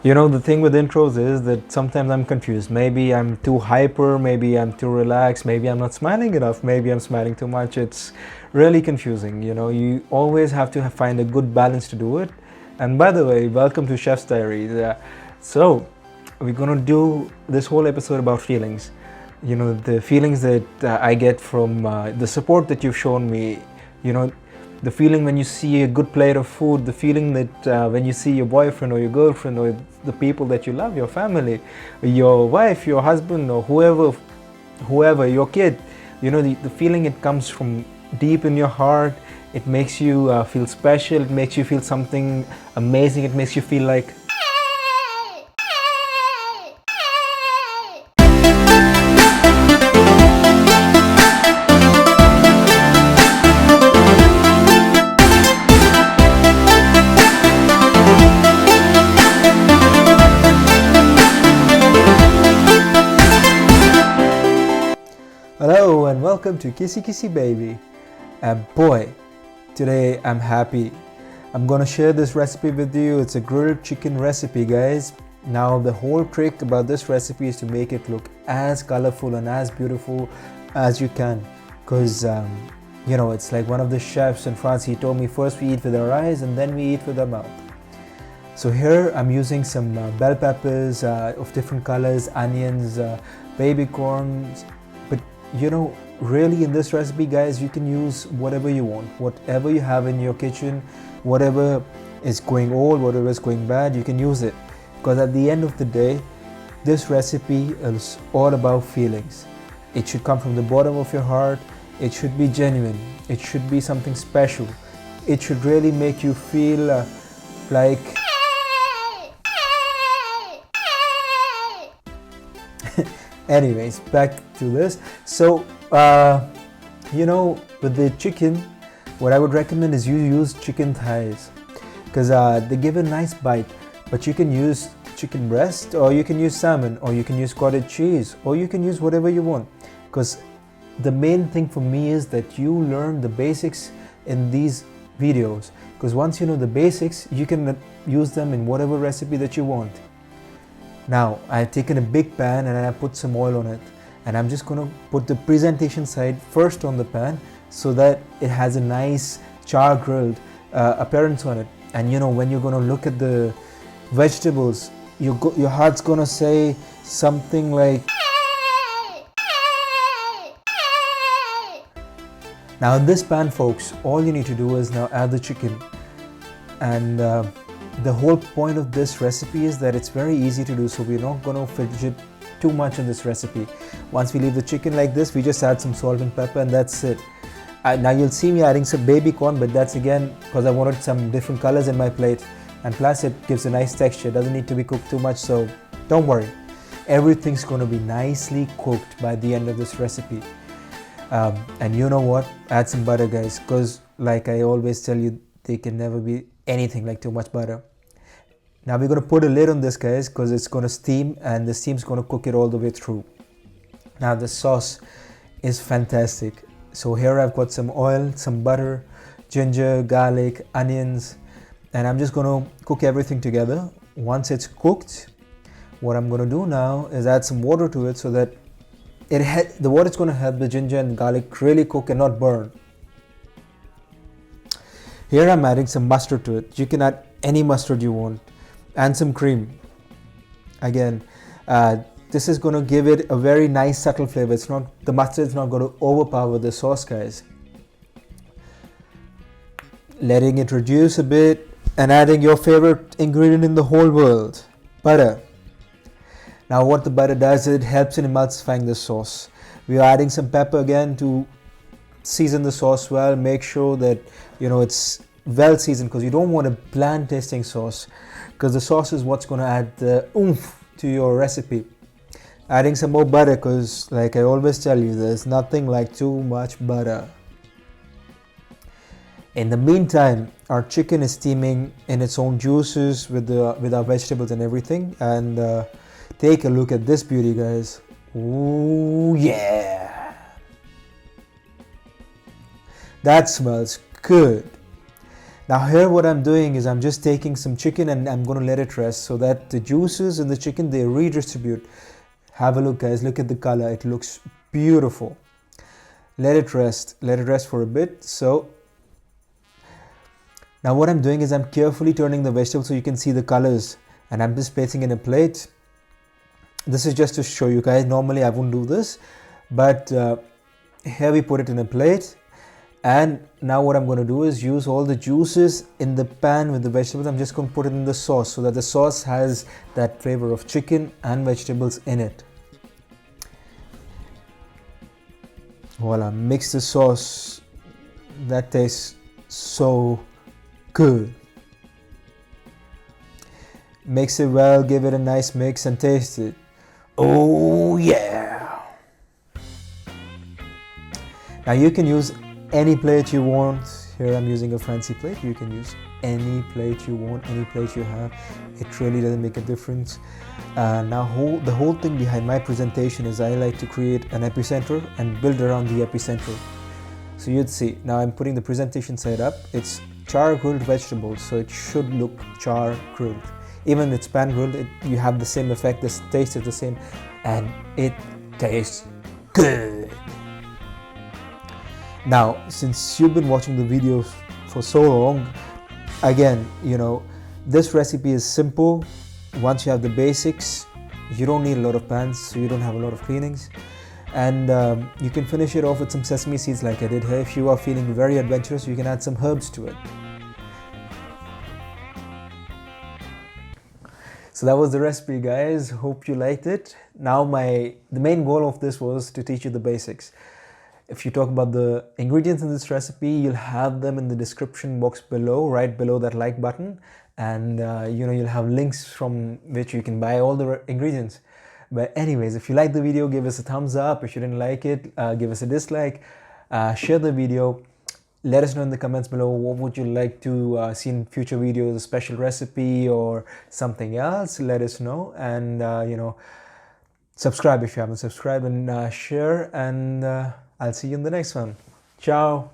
The thing with intros is that sometimes I'm confused. Maybe I'm too hyper, maybe I'm too relaxed, maybe I'm not smiling enough, maybe I'm smiling too much. It's really confusing. You always have to find a good balance to do it. And by the way, welcome to Chef's Diaries. So, we're gonna do this whole episode about feelings. The feelings that I get from the support that you've shown me. The feeling when you see a good plate of food, the feeling that when you see your boyfriend or your girlfriend or the people that you love, your family, your wife, your husband, or whoever, your kid, the feeling, it comes from deep in your heart. It makes you feel special. It makes you feel something amazing. It makes you feel like hello and welcome to Kissy Kissy Baby. And boy, today I'm happy. I'm gonna share this recipe with you. It's a grilled chicken recipe, guys. Now the whole trick about this recipe is to make it look as colorful and as beautiful as you can, because it's like one of the chefs in France, he told me first we eat with our eyes and then we eat with our mouth. So here I'm using some bell peppers of different colors, onions, baby corns. But really in this recipe, guys, you can use whatever you want, whatever you have in your kitchen, whatever is going old, whatever is going bad, you can use it. Because at the end of the day, this recipe is all about feelings. It should come from the bottom of your heart. It should be genuine. It should be something special. It should really make you feel like anyways, back to this. So with the chicken, what I would recommend is you use chicken thighs, because they give a nice bite. But you can use chicken breast, or you can use salmon, or you can use cottage cheese, or you can use whatever you want. Because the main thing for me is that you learn the basics in these videos, because once you know the basics, you can use them in whatever recipe that you want. Now I've taken a big pan and I put some oil on it, and I'm just going to put the presentation side first on the pan so that it has a nice char grilled appearance on it. And when you're going to look at the vegetables, your heart's going to say something like. Now in this pan, folks, all you need to do is now add the chicken. And the whole point of this recipe is that it's very easy to do, so we're not going to fidget too much in this recipe. Once we leave the chicken like this, we just add some salt and pepper, and that's it. Now you'll see me adding some baby corn, but that's again because I wanted some different colors in my plate, and plus it gives a nice texture. It doesn't need to be cooked too much, so don't worry. Everything's going to be nicely cooked by the end of this recipe. And you know what? Add some butter, guys, because like I always tell you, they can never be anything like too much butter. Now we're going to put a lid on this, guys, because it's going to steam, and the steam's going to cook it all the way through. Now the sauce is fantastic. So here I've got some oil, some butter, ginger, garlic, onions, and I'm just going to cook everything together. Once it's cooked, what I'm going to do now is add some water to it so that the water is going to help the ginger and garlic really cook and not burn. Here I'm adding some mustard to it. You can add any mustard you want, and some cream. Again, this is going to give it a very nice subtle flavor. The mustard is not going to overpower the sauce, guys. Letting it reduce a bit and adding your favorite ingredient in the whole world, butter. Now what the butter does, it helps in emulsifying the sauce. We are adding some pepper again to season the sauce well. Make sure that it's well seasoned, because you don't want a bland tasting sauce, because the sauce is what's going to add the oomph to your recipe. Adding some more butter, because like I always tell you, there's nothing like too much butter. In the meantime, our chicken is steaming in its own juices with our vegetables and everything. And take a look at this beauty, guys. Ooh, yeah. That smells good. Now here what I'm doing is I'm just taking some chicken and I'm going to let it rest so that the juices in the chicken, they redistribute. Have a look, guys. Look at the color. It looks beautiful. Let it rest for a bit. So now what I'm doing is I'm carefully turning the vegetable so you can see the colors, and I'm just placing it in a plate. This is just to show you guys. Normally I wouldn't do this, but here we put it in a plate. And now what I'm going to do is use all the juices in the pan with the vegetables. I'm just going to put it in the sauce so that the sauce has that flavor of chicken and vegetables in it. Voila, mix the sauce. That tastes so good. Mix it well, give it a nice mix and taste it. Oh yeah! Now you can use any plate you want. Here I'm using a fancy plate. You can use any plate you want, any plate you have. It really doesn't make a difference. Now the whole thing behind my presentation is I like to create an epicenter and build around the epicenter. So you'd see, now I'm putting the presentation side up. It's char grilled vegetables, so it should look char grilled. Even if it's pan grilled, you have the same effect, the taste is the same, and it tastes good. Now, since you've been watching the videos for so long, again, you know, this recipe is simple. Once you have the basics, you don't need a lot of pans, so you don't have a lot of cleanings. And you can finish it off with some sesame seeds like I did here. If you are feeling very adventurous, you can add some herbs to it. So that was the recipe, guys. Hope you liked it. Now the main goal of this was to teach you the basics. If you talk about the ingredients in this recipe, you'll have them in the description box below, right below that like button. And you know, you'll have links from which you can buy all the ingredients. But anyways, if you like the video, give us a thumbs up. If you didn't like it, give us a dislike. Share the video. Let us know in the comments below what would you like to see in future videos, a special recipe or something else. Let us know, and you know, subscribe if you haven't subscribed, and share, and I'll see you in the next one. Ciao.